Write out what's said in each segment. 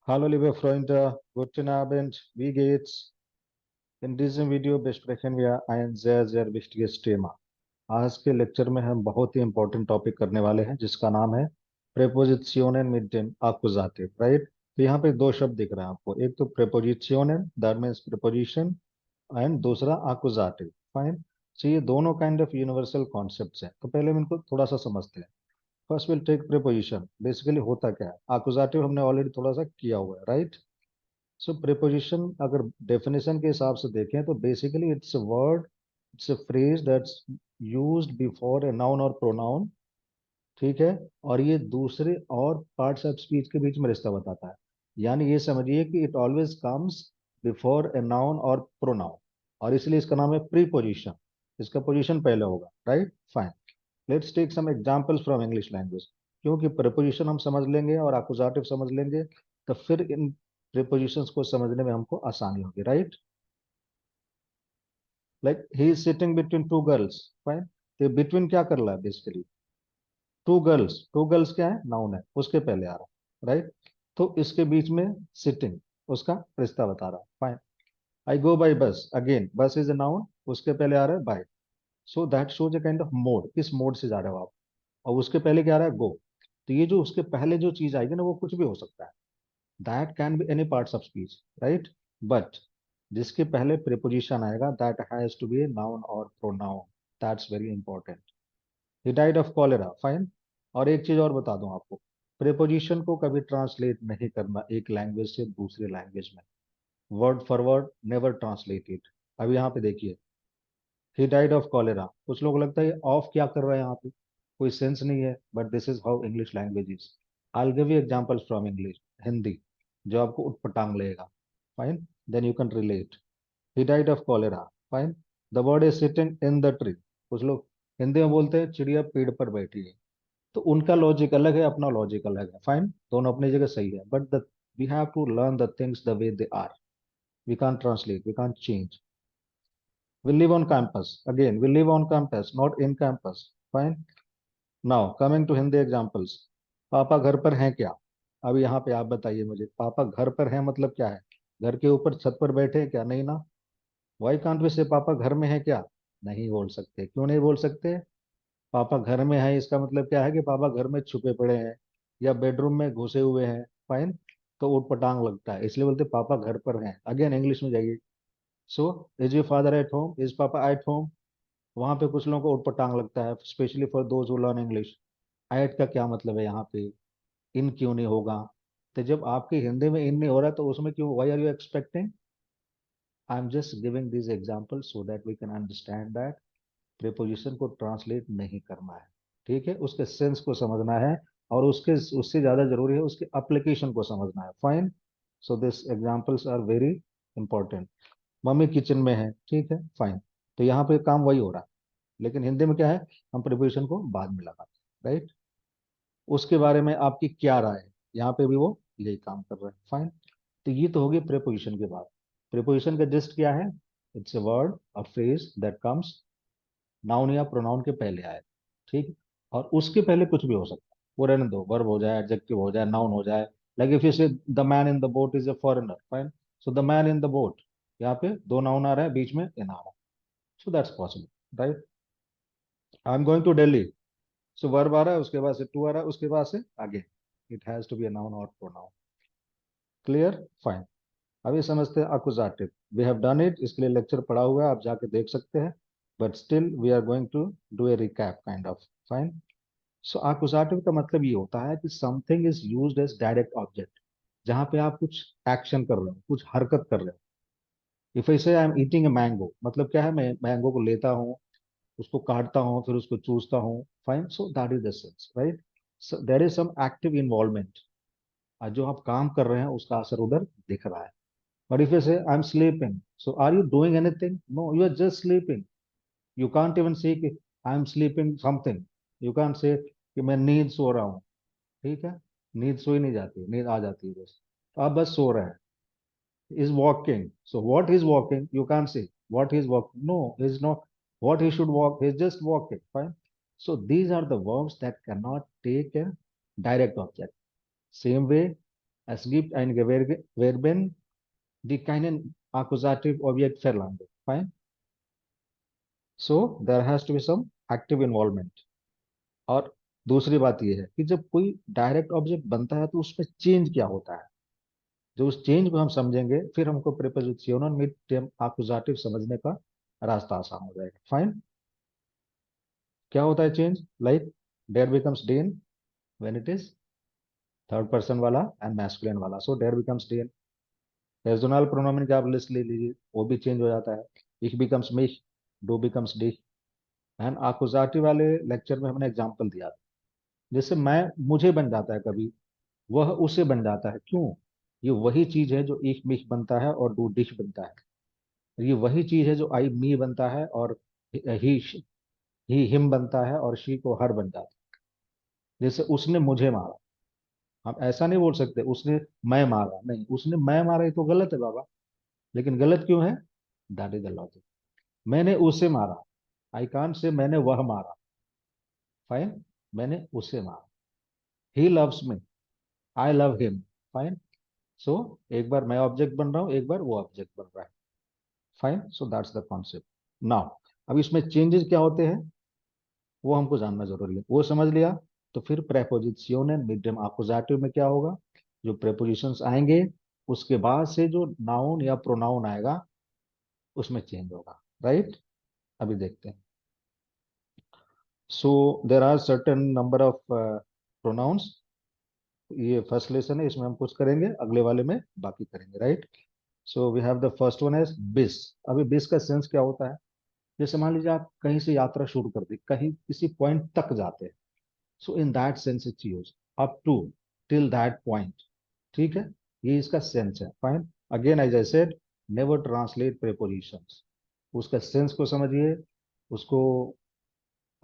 Hallo liebe Freunde, guten Abend, wie geht's? In diesem Video besprechen wir ein sehr wichtiges Thema। आज के lecture में हम बहुत ही important topic करने वाले हैं जिसका नाम है प्रेपोजिशनल मिड आकुजाटिव, राइट। तो यहाँ पे दो शब्द दिख रहे हैं आपको, एक तो prepositional that means preposition and दूसरा आकुजाटिव, फाइन। तो ये दोनों काइंड ऑफ यूनिवर्सल कॉन्सेप्ट्स हैं, तो पहले हम इनको थोड़ा सा समझते हैं। First will take preposition, basically होता क्या है। आकुजाटिव हमने ऑलरेडी थोड़ा सा किया हुआ है, राइट। सो प्रीपोजिशन अगर डेफिनेशन के हिसाब से देखें तो basically it's a word, it's a phrase that's used before A noun और प्रोनाउन, ठीक है। और ये दूसरे और पार्ट्स ऑफ स्पीच के बीच में रिश्ता बताता है। यानी ये समझिए कि it always comes before A noun और प्रोनाउन, और इसलिए इसका नाम है प्रीपोजिशन। इसका पोजीशन पहले होगा, right, fine. Let's take some examples from English language. क्योंकि प्रीपोजिशन हम समझ लेंगे और अकुजाटिव समझ लेंगे तो फिर इन प्रीपोजिशंस को समझने में हमको आसानी होगी, right. Like he is sitting between two girls, fine. तो बिटवीन क्या कर रहा है basically, two girls. Two girls क्या है, नाउन है, उसके पहले आ रहा है, राइट। तो इसके बीच में सिटिंग उसका रिश्ता बता रहा है, fine. I go by bus, again bus is a noun, उसके पहले आ रहा है by. So that shows a kind of mode, किस मोड से जा रहे हो आप। और उसके पहले क्या आ रहा है, गो। तो ये जो उसके पहले जो चीज आएगी ना वो कुछ भी हो सकता है, that can be any parts of speech, right. But जिसके पहले प्रीपोजिशन आएगा that has to be a noun और pronoun, that's very important. He died of cholera, fine. और एक चीज और बता दूं आपको, प्रीपोजिशन को कभी ट्रांसलेट नहीं करना एक लैंग्वेज से दूसरे लैंग्वेज में, word for word never translated. अब यहाँ पे देखिए, ही डाइड ऑफ कॉलेरा, कुछ लोगों को लगता है ऑफ क्या कर रहा है यहाँ पे, कोई सेंस नहीं है, but this is how English language is. I give you examples from English, Hindi, जो आपको उटपटांग लगेगा, fine, then you can relate. He died of cholera, fine. The bird is sitting in the tree, कुछ लोग हिंदी में बोलते हैं चिड़िया पेड़ पर बैठी है। तो उनका लॉजिक अलग है, अपना लॉजिक अलग है, फाइन, दोनों अपनी जगह सही है, but the we have to learn the things the way they are, we can't translate, we can't change. We live on campus. Again, we live on campus, not in campus. Fine. Now, coming to Hindi examples. पापा घर पर हैं क्या। अब यहाँ पे आप बताइए मुझे, पापा घर पर हैं मतलब क्या है, घर के ऊपर छत पर बैठे हैं क्या, नहीं ना। वाई कांट वी से पापा घर में है क्या, नहीं बोल सकते। क्यों नहीं बोल सकते, पापा घर में है इसका मतलब क्या है कि पापा घर में छुपे पड़े हैं या बेडरूम में घुसे हुए हैं, फाइन। तो ऊट पटांग लगता है, इसलिए बोलते पापा घर पर हैं। अगेन इंग्लिश में जाइए। So is your father at home, is papa at home. वहां पे कुछ लोगों को उटपटांग लगता है, specially for those who learn English. At का क्या मतलब है यहाँ पे, इन क्यों नहीं होगा। तो जब आपके हिंदी में इन नहीं हो रहा तो उसमें क्यों, why are you expecting. I am just giving this example so that we can understand that preposition को ट्रांसलेट नहीं करना है, ठीक है, उसके सेंस को समझना है। और उसके उससे ज्यादा जरूरी है उसके एप्लीकेशन को समझना है, fine. So this examples are very important. Mummy kitchen में है, ठीक है, फाइन। तो यहाँ पे काम वही हो रहा है, लेकिन हिंदी में क्या है, हम प्रीपोजिशन को बाद में लगाते हैं, राइट। उसके बारे में आपकी क्या राय है, यहाँ पे भी वो यही काम कर रहा है, फाइन। तो ये तो होगी प्रीपोजिशन के बाद। प्रीपोजिशन का जस्ट क्या है, it's a word a phrase that comes noun या प्रोनाउन के पहले आए, ठीक है। और उसके पहले कुछ भी हो सकता है, वो रहने दो, वर्ब हो जाए, एडजेक्टिव हो जाए, नाउन हो जाए। लाइक इफ यू से the man in the boat is a foreigner, fine. So the man in the boat, यहाँ पे दो नाउन आ रहा है, बीच में इन आ रहा है, so that's possible, right. I am going to Delhi, so verb आ रहा है, उसके बाद से टू आ रहा है, उसके बाद से आगे it has to be a noun और प्रोनाउन। Clear, fine. अभी समझते हैं accusative. We have done it, इसके लिए लेक्चर पढ़ा हुआ है, आप जाके देख सकते हैं, but still we are going to do a recap kind of, fine. So अकुजाटिव का मतलब ये होता है कि something is used as direct object, जहां पे आप कुछ एक्शन कर रहे हो, कुछ हरकत कर रहे हो। इफ आई से I am eating a mango, मतलब क्या है, मैं मैंगो को लेता हूँ, उसको काटता हूँ, फिर उसको चूसता हूँ, fine. So that is the sense, right. There is some active involvement, जो आप काम कर रहे हैं उसका असर उधर दिख रहा है। But if you say I am sleeping, so are you doing anything, no, you are just sleeping. You can't even say कि I am sleeping something, you can't say कि मैं नींद सो रहा हूँ, ठीक है। नींद सो ही नहीं जाती, नींद आ जाती है बस, तो आप बस सो रहे हैं। Is walking, so what is walking, you can't say what is walking, no, is not what he should walk, is just walking, fine. So these are the verbs that cannot take a direct object. Same way, Es gibt ein Verben, die keinen accusative Objekt verlangen. Fine. So there has to be some active involvement. और दूसरी बात यह है कि जब कोई direct object बनता है तो उसमें चेंज क्या होता है, जो उस चेंज को हम समझेंगे फिर हमको प्रीपोजिशन मिड टर्म एक्यूजेटिव समझने का रास्ता आसान हो जाएगा. फाइन. क्या होता है चेंज? लाइक डेयर बिकम्स डेन when it is third person वाला एंड मैस्कुलिन वाला, सो डेयर बिकम्स डेन. पर्सनल प्रोनोमिन का आप लिस्ट ले लीजिए, वो भी चेंज हो जाता है. ich becomes mich, du becomes dich. And accusative वाले लेक्चर में हमने एग्जांपल दिया था, जैसे मैं मुझे बन जाता है कभी, वह उसे बन जाता है. क्यों? ये वही चीज है जो ich mich बनता है और du dich बनता है. ये वही चीज है जो आई मी बनता है और ही ही हिम बनता है और शी को हर बन जाता है. जैसे उसने मुझे मारा, हम ऐसा नहीं बोल सकते उसने मैं मारा. नहीं, उसने मैं मारा, ये तो गलत है बाबा. लेकिन गलत क्यों है? That is the logic. मैंने उसे मारा, आई कांट से मैंने वह मारा. फाइन. मैंने उसे मारा. He loves me, I love him. Fine. So एक बार मैं ऑब्जेक्ट बन रहा हूं, एक बार वो ऑब्जेक्ट बन रहा है. Fine. So that's the concept. Now अब इसमें चेंजेस क्या होते हैं वो हमको जानना जरूरी है. वो समझ लिया तो फिर प्रेपोजिशन एंड मीडियम अकुजाटिव में क्या होगा, जो प्रेपोजिशंस आएंगे उसके बाद से जो नाउन या प्रोनाउन आएगा उसमें चेंज होगा. राइट. अभी देखते हैं. So there are certain number of pronouns. ये फर्स्ट लेसन है, इसमें हम कुछ करेंगे, अगले वाले में बाकी करेंगे. Right. So we have the first one as बिस. अभी बिस का सेंस क्या होता है? जैसे मान लीजिए आप कहीं से यात्रा शुरू कर दी, कहीं किसी पॉइंट तक जाते हैं. So in that sense it's use up to, till that point. ठीक है, ये इसका सेंस है. Fine. Again as I said, never translate prepositions. उसका सेंस को समझिए, उसको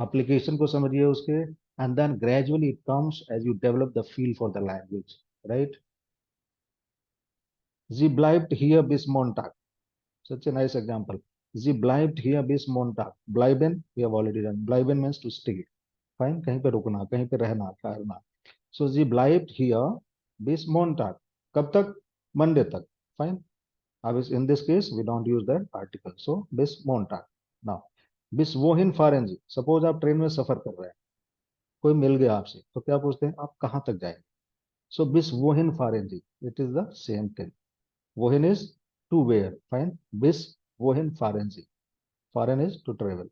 एप्लीकेशन को समझिए उसके, and then gradually it comes as you develop the feel for the language. Right. जी ब्लाइब्ड हियर बिस मोन्टाग. Such a nice example. Sie bleibt hier bis Montag. Bleiben, we have already done. Bleiben means to stay. Fine. कहीं पे रुकना, कहीं पे रहना, ठहरना. So sie bleibt hier bis Montag. कब तक? मंडे तक. Fine. अब in this case we don't use that article. So bis Montag. Now bis wohin fahren Sie? Suppose आप ट्रेन में सफर कर रहे हैं, कोई मिल गया आपसे तो क्या पूछते हैं आप कहाँ तक जाएंगे? So bis wohin fahren Sie? It is the same thing. Wohin is to where. Fine. Bis wohin fahren Sie? Fahren is to travel.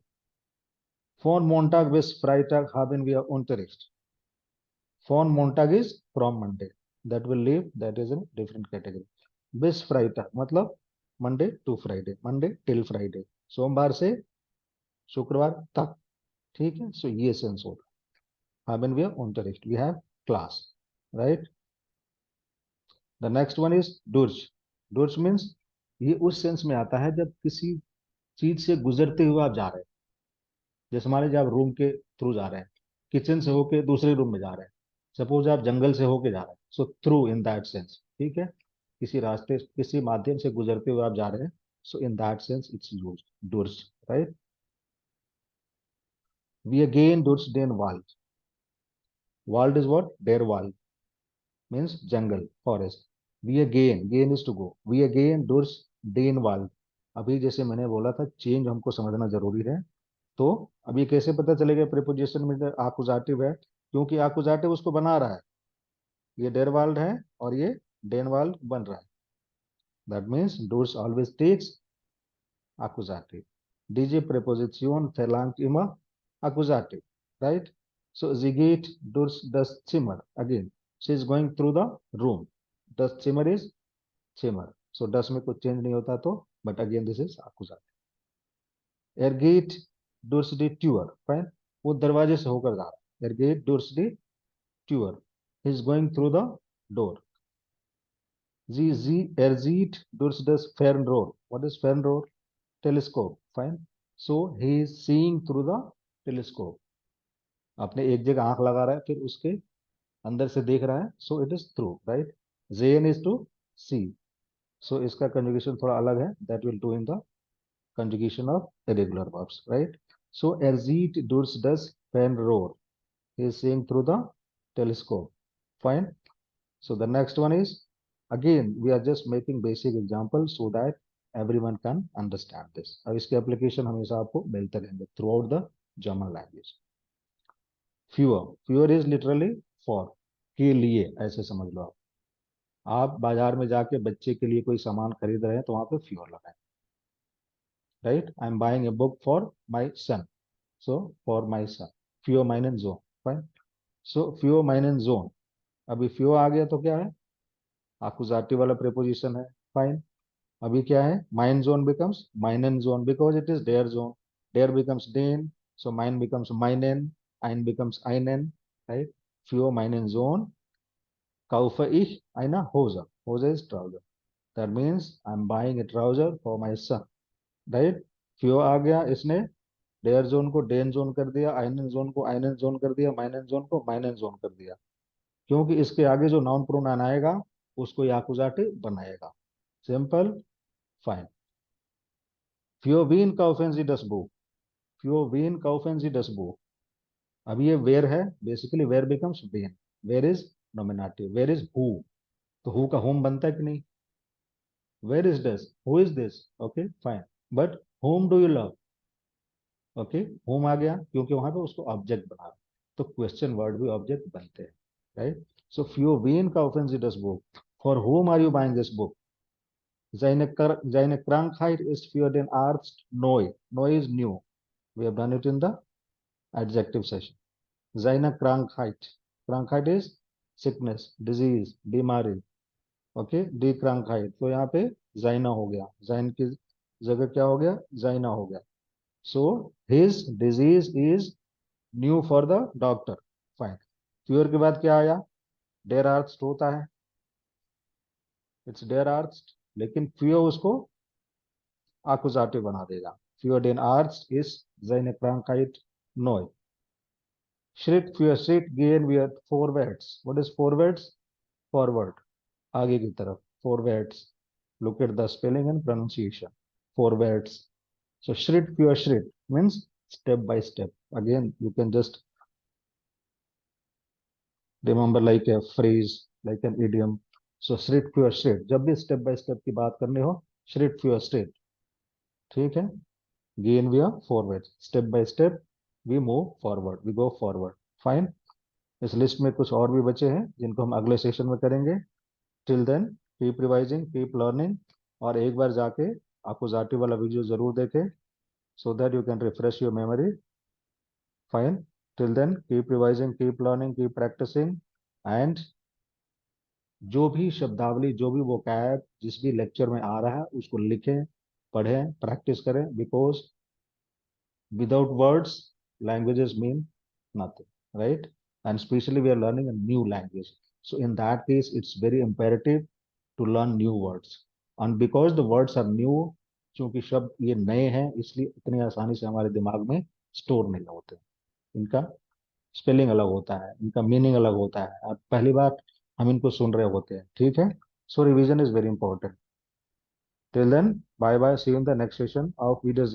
Von Montag bis Freitag haben wir Unterricht. Von Montag is from Monday. That will leave. That is a different category. Bis Freitag मतलब Monday to Friday. Monday till Friday. सोमवार से शुक्रवार तक. ठीक है. So ये sense होगा. Haben wir Unterricht. We have class. Right. The next one is durch. Durch means ये उस सेंस में आता है जब किसी चीज से गुजरते हुए आप जा रहे हैं. जैसे मान लीजिए आप रूम के थ्रू जा रहे हैं, किचन से होके दूसरे रूम में जा रहे हैं. सपोज आप जंगल से होके जा रहे हैं, so through in that sense. ठीक है. किसी रास्ते किसी माध्यम से गुजरते हुए आप जा रहे हैं, so in that sense it's used. डुर्स. राइट. वी अगेन डुर्स देन वाल्ड. वाल्ड इज व्हाट? देयर वाल्ड मींस जंगल, फॉरेस्ट. वी अगेन, गेन इज टू गो. वी अगेन डुर्स देन वाल्ड. अभी जैसे मैंने बोला था चेंज हमको समझना जरूरी है. तो अब ये कैसे पता चलेगा प्रीपोजिशन में आकुजाटिव है? क्योंकि आकुजाटिव उसको बना रहा है. ये डेरवाल्ड है और ये डेनवाल्ड बन रहा है. दैट मीन्स डूर्स ऑलवेज टेक्स आकुजाटिव. डीजे preposition verlangt immer accusative. Right. So sie geht durch das Zimmer. Again, she is going through the room. Das Zimmer is Zimmer. So das में कुछ चेंज नहीं होता तो, but again this is accusative. Er geht durch die Tür. Fine. वो दरवाजे से होकर जा रहा है. Er geht durch die Tür. He is going through the door. Er sieht durch das Fernrohr. What is Fernrohr? Telescope. Fine. So he is seeing through the telescope. आपने एक जगह आंख लगा रहा है फिर उसके अंदर से देख रहा है, so it is through. Right. Sehen is to see. So इसका conjugation थोड़ा अलग है. That will do in the conjugation of irregular verbs. Right. So er sieht durch das Fernrohr. He is seeing through the telescope. Fine. So the next one is, again we are just making basic example so that everyone can understand this. अब इसके application हमेशा आपको मिलते रहेंगे throughout the German language. Fewer, fewer is literally for, के लिए, ऐसे समझ लो आप बाजार में जाके बच्चे के लिए कोई सामान खरीद रहे हैं तो वहां पे fewer लगाएं, right? I am buying a book for my son, so for my son, fewer meinen zone, fine. So fewer meinen zone, अभी fewer आ गया तो क्या है, accusative वाला preposition है, fine. अभी क्या है, mine zone becomes meinen zone because it is their zone. Their becomes den, so mine becomes meinen, ein becomes einen, right? Fewer meinen zone, kaufe ich eine Hose. Hose is trouser. That means I'm buying a trouser for my son, right? Fewer आ गया, इसने their zone को den zone कर दिया, einen zone को einen zone कर दिया, meinen zone को meinen zone कर दिया, क्योंकि इसके आगे जो नाउन प्रोनाउन आएगा उसको याकुजाटिव बनाएगा. Simple, fine. Für wen kaufen Sie das Buch? Für wen kaufen Sie das Buch? अब ये वेयर है, बेसिकली वेयर बिकम्स वेन. वेयर इज नोमिनेटिव, वेयर इज हु, तो हु का होम बनता है कि नहीं. वेयर is this, who is this, okay fine. But whom do you love, okay whom आ गया क्योंकि वहां पे उसको ऑब्जेक्ट बना, तो क्वेश्चन वर्ड भी ऑब्जेक्ट बनते हैं, राइट. सो फ्यू वीन kaufen Sie das Buch? For whom are you buying this book? Seine Krankheit ist für den Arzt neu. Neu is new. We have done it in the adjective session. Seine Krankheit. Krankheit is sickness, disease, बीमारी. Okay, D Krankheit. तो यहाँ पे जाइना हो गया, जाइन की जगह क्या हो गया, जाइना हो गया. So his disease is new for the doctor, fine. Fewer के बाद क्या आया, डेयर आर्स्ट होता है, इट्स डेयर आर्स्ट, लेकिन फ्यूअर उसको आकुजाटिव बना देगा. फ्यूअर डेन आर्स्ट इज जाइने Krankheit neu. Schritt für Schritt gehen wir vorwärts. What is forwards? Forward. आगे की तरफ. Forwards. Look at the spelling and pronunciation. Forwards. So Schritt für Schritt means step by step. Again, you can just remember like a phrase, like an idiom. So Schritt für Schritt. जब भी step by step की बात करनी हो, Schritt für Schritt. ठीक है? Gain we are forward. Step by step we move forward. We go forward. Fine. इस list में कुछ और भी बचे हैं जिनको हम अगले सेशन में करेंगे. Till then keep revising, keep learning, और एक बार जाके अपोजिटिव वाला वीडियो जरूर देखें so that you can refresh your memory. Fine. Till then keep revising, keep learning, keep practicing, and जो भी शब्दावली, जो भी वोकैब जिस भी लेक्चर में आ रहा है उसको लिखें, पढ़ें, प्रैक्टिस करें, because without words languages mean nothing, right? And especially we are learning a new language, so in that case it's very imperative to learn new words. And because the words are new, क्योंकि शब्द ये नए हैं, इसलिए इतनी आसानी से हमारे दिमाग में स्टोर नहीं होते. इनका स्पेलिंग अलग होता है, इनका मीनिंग अलग होता है, और पहली बार हम इनको सुन रहे होते हैं. ठीक है, so revision is very important. Till then, bye bye, see you in the next session of video.